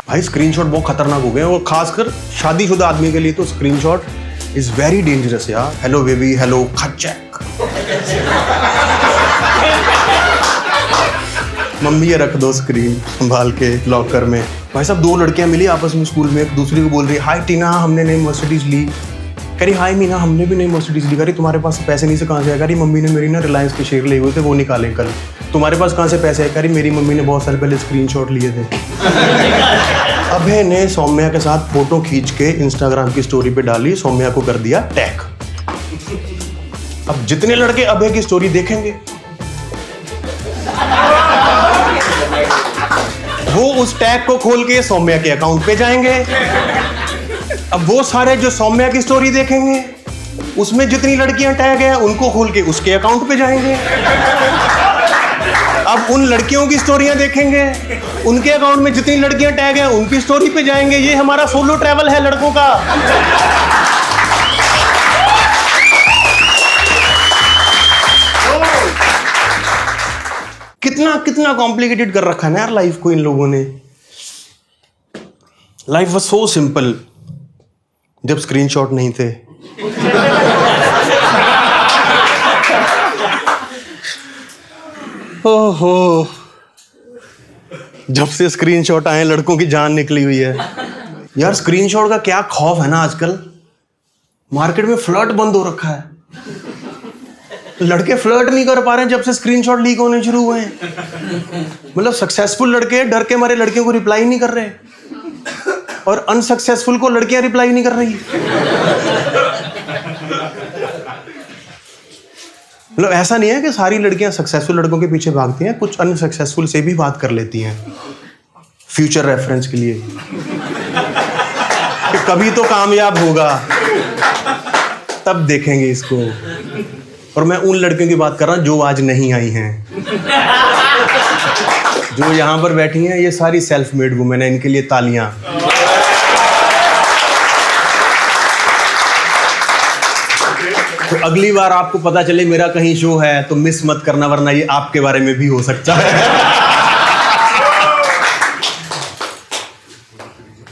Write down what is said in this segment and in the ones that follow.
भाई स्क्रीनशॉट बहुत खतरनाक हो गए हैं और खासकर शादीशुदा आदमी के लिए तो स्क्रीनशॉट इज वेरी डेंजरस यार। हेलो बेबी, हेलो खच्चैक। मम्मी ये रख दो स्क्रीन संभाल के लॉकर में। भाई साहब दो लड़कियां मिली आपस में स्कूल में, एक दूसरी को बोल रही हाय टीना हमने नई मर्सिडीज ली। कह रही हाय मीना हमने भी नई मर्सिडीज ली। कह रही तुम्हारे पास पैसे नहीं से कहाँ से आए? कह रही मम्मी ने मेरी ना रिलायंस के शेयर लिए हुए थे वो निकाले कल। तुम्हारे पास कहाँ से पैसे आए? कह रही मेरी मम्मी ने बहुत साल पहले स्क्रीनशॉट लिए थे। अभय ने सौम्या के साथ फोटो खींच के इंस्टाग्राम की स्टोरी पे डाली, सौम्या को कर दिया टैग। अब जितने लड़के अभय की स्टोरी देखेंगे वो उस टैग को खोल के सौम्या के अकाउंट पे जाएंगे। अब वो सारे जो सौम्या की स्टोरी देखेंगे उसमें जितनी लड़कियां टैग हैं उनको खोल के उसके अकाउंट पे जाएंगे। अब उन लड़कियों की स्टोरियां देखेंगे, उनके अकाउंट में जितनी लड़कियां टैग हैं उनकी स्टोरी पे जाएंगे। ये हमारा सोलो ट्रैवल है लड़कों का। कितना कितना कॉम्प्लिकेटेड कर रखा है ना यार लाइफ को इन लोगों ने। लाइफ वाज सो सिंपल जब स्क्रीनशॉट नहीं थे। ओहो, जब से स्क्रीनशॉट आए लड़कों की जान निकली हुई है यार। स्क्रीनशॉट का क्या खौफ है ना आजकल। मार्केट में फ्लर्ट बंद हो रखा है, लड़के फ्लर्ट नहीं कर पा रहे हैं जब से स्क्रीनशॉट लीक होने शुरू हुए हैं। मतलब सक्सेसफुल लड़के डर के मारे लड़कियों को रिप्लाई नहीं कर रहे और अनसक्सेसफुल को लड़कियां रिप्लाई नहीं कर रही। मतलब ऐसा नहीं है कि सारी लड़कियां सक्सेसफुल लड़कों के पीछे भागती हैं, कुछ अनसक्सेसफुल से भी बात कर लेती हैं फ्यूचर रेफरेंस के लिए कि कभी तो कामयाब होगा तब देखेंगे इसको। और मैं उन लड़कियों की बात कर रहा हूं जो आज नहीं आई हैं, जो यहां पर बैठी हैं। ये सारी सेल्फ मेड वुमेन है, इनके लिए तालियां। तो अगली बार आपको पता चले मेरा कहीं शो है तो मिस मत करना, वरना ये आपके बारे में भी हो सकता है।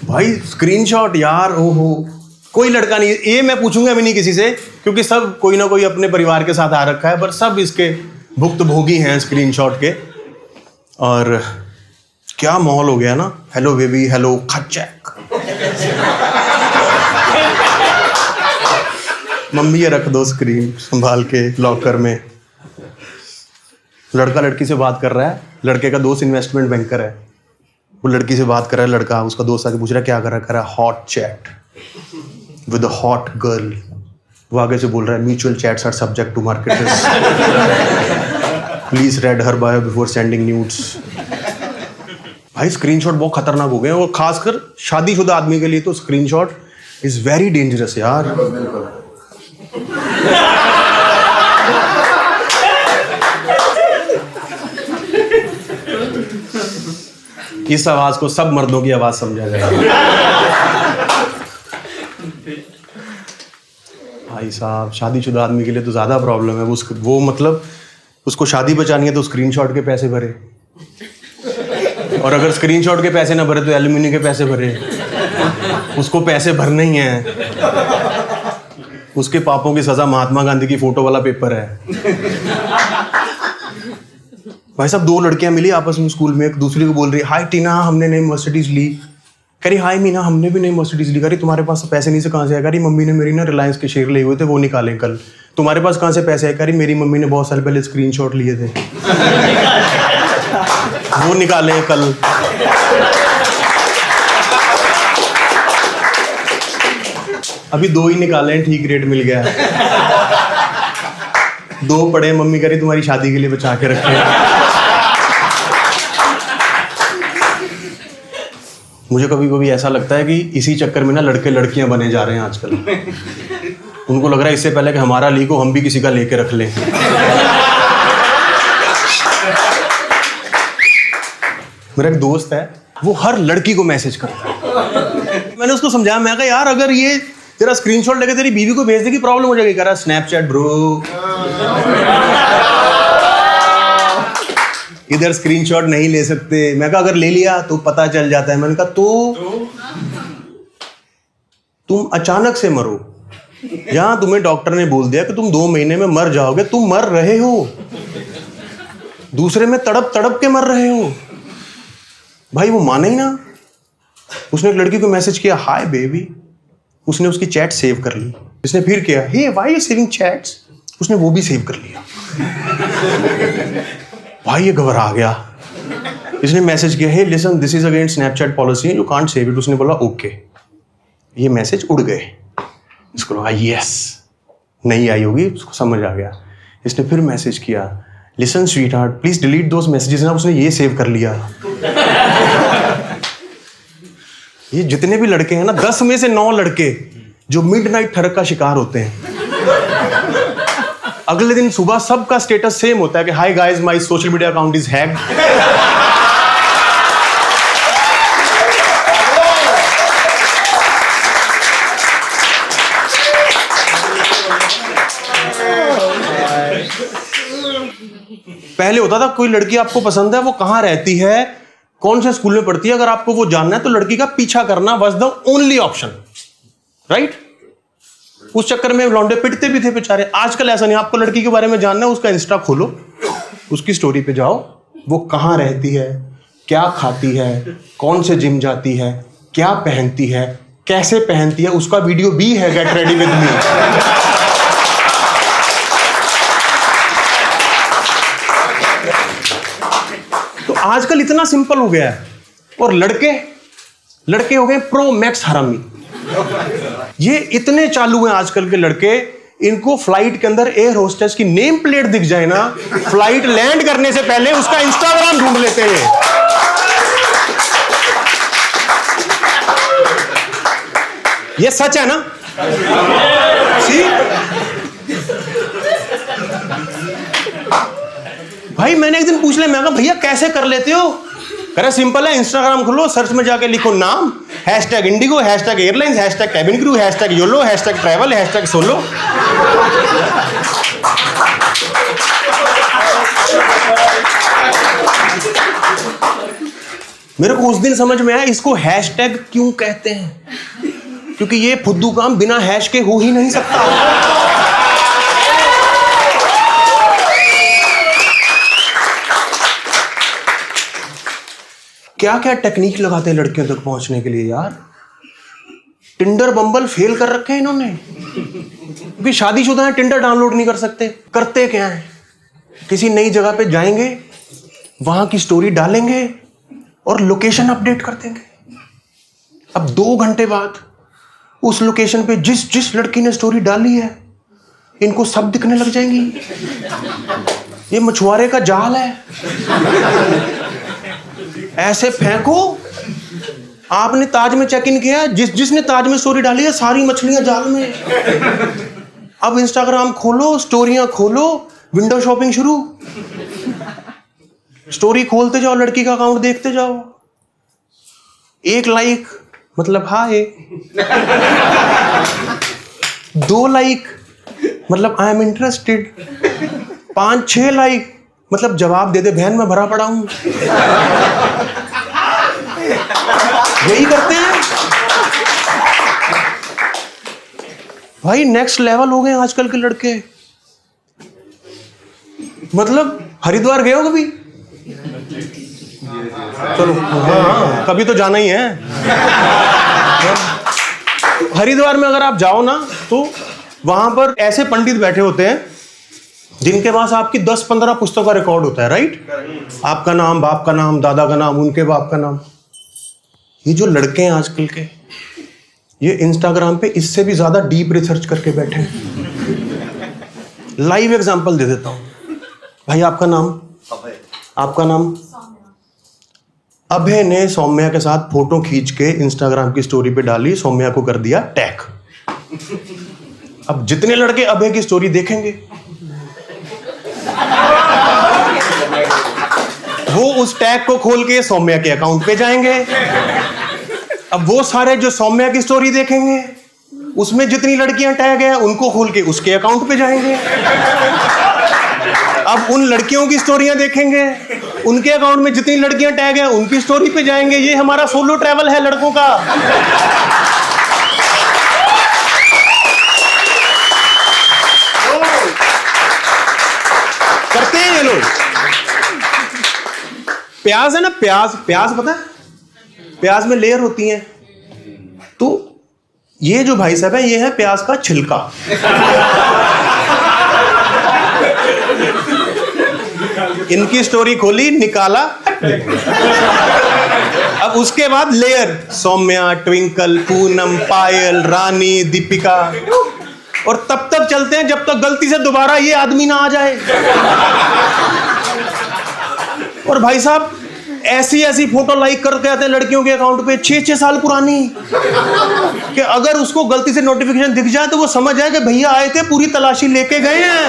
भाई स्क्रीनशॉट यार, ओहो कोई लड़का नहीं, ये मैं पूछूंगा भी नहीं किसी से क्योंकि सब कोई ना कोई अपने परिवार के साथ आ रखा है, पर सब इसके भुक्तभोगी हैं स्क्रीनशॉट के। और क्या माहौल हो गया ना। हेलो बेबी, हेलो खच्चैक। मम्मी ये रख दो स्क्रीन संभाल के लॉकर में। लड़का लड़की से बात कर रहा है, लड़के का दोस्त इन्वेस्टमेंट बैंकर है, वो लड़की से बात कर रहा है। लड़का उसका दोस्त आके पूछ रहा है क्या कर रहा है? कर रहा है hot chat with a hot girl. वो आगे से बोल रहा है mutual chats are subject to market risk, please read her bio before sending nudes. भाई स्क्रीनशॉट बहुत खतरनाक हो गए हैं और खासकर शादीशुदा आदमी के लिए तो स्क्रीनशॉट इज वेरी डेंजरस यार। इस आवाज को सब मर्दों की आवाज समझा जाएगा। भाई साहब शादीशुदा आदमी के लिए तो ज्यादा प्रॉब्लम है। वो मतलब उसको शादी बचानी है तो स्क्रीनशॉट के पैसे भरे, और अगर स्क्रीनशॉट के पैसे ना भरे तो एल्यूमिनियम के पैसे भरे। उसको पैसे भरने ही हैं। उसके पापों की सजा महात्मा गांधी की फोटो वाला पेपर है। भाई साहब दो लड़कियां मिली आपस में स्कूल में, एक दूसरी को बोल रही हाय टीना हमने नई मर्सिडीज ली। कह रही हाय मीना हमने भी नई मर्सिडीज ली। कह रही तुम्हारे पास पैसे नहीं से कहाँ से आए? कह रही मम्मी ने मेरी ना रिलायंस के शेयर लिए हुए थे वो निकाले कल। तुम्हारे पास कहाँ से पैसे आए? कह रही मेरी मम्मी ने बहुत साल पहले स्क्रीनशॉट लिए थे वो निकाले कल। अभी दो ही निकाले हैं, ठीक रेट मिल गया। दो पड़े, मम्मी कह रही तुम्हारी शादी के लिए बचा के रखे। मुझे कभी कभी ऐसा लगता है कि इसी चक्कर में ना लड़के लड़कियां बने जा रहे हैं आजकल। उनको लग रहा है इससे पहले कि हमारा लीक हो हम भी किसी का लेके रख लें। मेरा एक दोस्त है, वो हर लड़की को मैसेज करता है। मैंने उसको समझाया, मैं कहा यार अगर ये तेरा स्क्रीनशॉट लेके तेरी बीवी को भेज देगी प्रॉब्लम हो जाएगी। कह रहा स्नैपचैट ब्रो। इधर स्क्रीनशॉट नहीं ले सकते। मैं कहा अगर ले लिया तो पता चल जाता है। मैंने कहा तो तुम अचानक से मरो, यहां तुम्हें डॉक्टर ने बोल दिया कि तुम 2 महीने में मर जाओगे, तुम मर रहे हो, दूसरे में तड़प तड़प के मर रहे हो। भाई वो माना ही ना। उसने एक लड़की को मैसेज किया, हाय बेबी, उसने उसकी चैट सेव कर ली। इसने फिर किया, हे व्हाई यू सेविंग चैट्स, उसने वो भी सेव कर लिया। भाई ये घबरा गया। इसने मैसेज किया, hey listen this is against Snapchat policy, you can't save it. उसने बोला ओके। ये मैसेज उड़ गए। इसको लगा यस, नहीं आई होगी, उसको समझ आ गया। इसने फिर मैसेज किया, listen sweetheart please delete those messages ना। उसने ये सेव कर लिया। ये जितने भी लड़के हैं ना, 10 में से 9 लड़के जो मिडनाइट थरक का शिकार होते हैं, अगले दिन सुबह सबका स्टेटस सेम होता है कि hi guys my social media account is hacked. पहले होता था कोई लड़की आपको पसंद है, वो कहां रहती है, कौन से स्कूल में पढ़ती है, अगर आपको वो जानना है तो लड़की का पीछा करना was the only option, right? उस चक्कर में लौंडे पिटते भी थे बेचारे। आजकल ऐसा नहीं, आपको लड़की के बारे में जानना है, उसका इंस्टा खोलो, उसकी स्टोरी पे जाओ, वो कहां रहती है, क्या खाती है, कौन से जिम जाती है, क्या पहनती है, कैसे पहनती है, उसका वीडियो भी है, गेट रेडी विद मी। तो आजकल इतना सिंपल हो गया है। और लड़के हो गए प्रो मैक्स हरामी। ये इतने चालू हैं आजकल के लड़के, इनको फ्लाइट के अंदर एयर होस्टेस की नेम प्लेट दिख जाए ना, फ्लाइट लैंड करने से पहले उसका इंस्टाग्राम ढूंढ लेते हैं। ये सच है ना? भाई मैंने एक दिन पूछ लिया, मैं कहा भैया कैसे कर लेते हो? कह रहा सिंपल है, इंस्टाग्राम खोलो, सर्च में जाके लिखो नाम, hashtag Indigo, hashtag airlines, hashtag cabin crew, hashtag YOLO, hashtag travel, hashtag solo. मेरे को उस दिन समझ में आया इसको हैशटैग क्यों कहते हैं, क्योंकि ये फुद्दू काम बिना हैश के हो ही नहीं सकता। क्या क्या टेक्निक लगाते हैं लड़कियों तक पहुंचने के लिए यार। टिंडर बम्बल फेल कर रखे हैं इन्होंने, क्योंकि शादीशुदा है, टिंडर डाउनलोड नहीं कर सकते। करते क्या है, किसी नई जगह पे जाएंगे, वहां की स्टोरी डालेंगे और लोकेशन अपडेट कर देंगे। अब 2 घंटे बाद उस लोकेशन पे जिस लड़की ने स्टोरी डाली है, इनको सब दिखने लग जाएंगी। ये मछुआरे का जाल है। ऐसे फेंको, आपने ताज में चेक इन किया, जिसने ताज में स्टोरी डाली है सारी मछलियां जाल में। अब इंस्टाग्राम खोलो, स्टोरियां खोलो, विंडो शॉपिंग शुरू। स्टोरी खोलते जाओ, लड़की का अकाउंट देखते जाओ। 1 लाइक मतलब हाय, 2 लाइक मतलब आई एम इंटरेस्टेड, 5-6 लाइक मतलब जवाब दे दे बहन मैं भरा पड़ा हूं। यही करते हैं भाई। नेक्स्ट लेवल हो गए आजकल के लड़के। मतलब हरिद्वार गए हो कभी? चलो हाँ, कभी तो जाना ही है। हरिद्वार में अगर आप जाओ ना, तो वहां पर ऐसे पंडित बैठे होते हैं जिनके पास आपकी 10-15 पुस्तकों का रिकॉर्ड होता है, राइट? आपका नाम, बाप का नाम, दादा का नाम, उनके बाप का नाम। ये जो लड़के हैं आजकल के, ये इंस्टाग्राम पे इससे भी ज्यादा डीप रिसर्च करके बैठे हैं। लाइव एग्जांपल दे देता हूं भाई। आपका नाम? अभय। आपका नाम? अभय ने सौम्या के साथ फोटो खींच के इंस्टाग्राम की स्टोरी पे डाली, सौम्या को कर दिया टैग। अब जितने लड़के अभय की स्टोरी देखेंगे, वो उस टैग को खोल के सौम्या के अकाउंट पे जाएंगे। अब वो सारे जो सौम्या की स्टोरी देखेंगे, उसमें जितनी लड़कियां टैग है उनको खोल के उसके अकाउंट पे जाएंगे। अब उन लड़कियों की स्टोरियां देखेंगे, उनके अकाउंट में जितनी लड़कियां टैग हैं उनकी स्टोरी पे जाएंगे। ये हमारा सोलो ट्रैवल है लड़कों का। करते हैं ये लोग। प्याज है ना, प्याज पता है, प्याज में लेयर होती है। तो ये जो भाई साहब है, ये है प्याज का छिलका। इनकी स्टोरी खोली, निकाला। अब उसके बाद लेयर, सौम्या, ट्विंकल, पूनम, पायल, रानी, दीपिका, और तब तक चलते हैं जब तक गलती से दोबारा ये आदमी ना आ जाए। और भाई साहब ऐसी फोटो लाइक करके आते हैं लड़कियों के अकाउंट पे 6-6 साल पुरानी, कि अगर उसको गलती से नोटिफिकेशन दिख जाए तो वो समझ जाए कि भैया आए थे, पूरी तलाशी लेके गए हैं।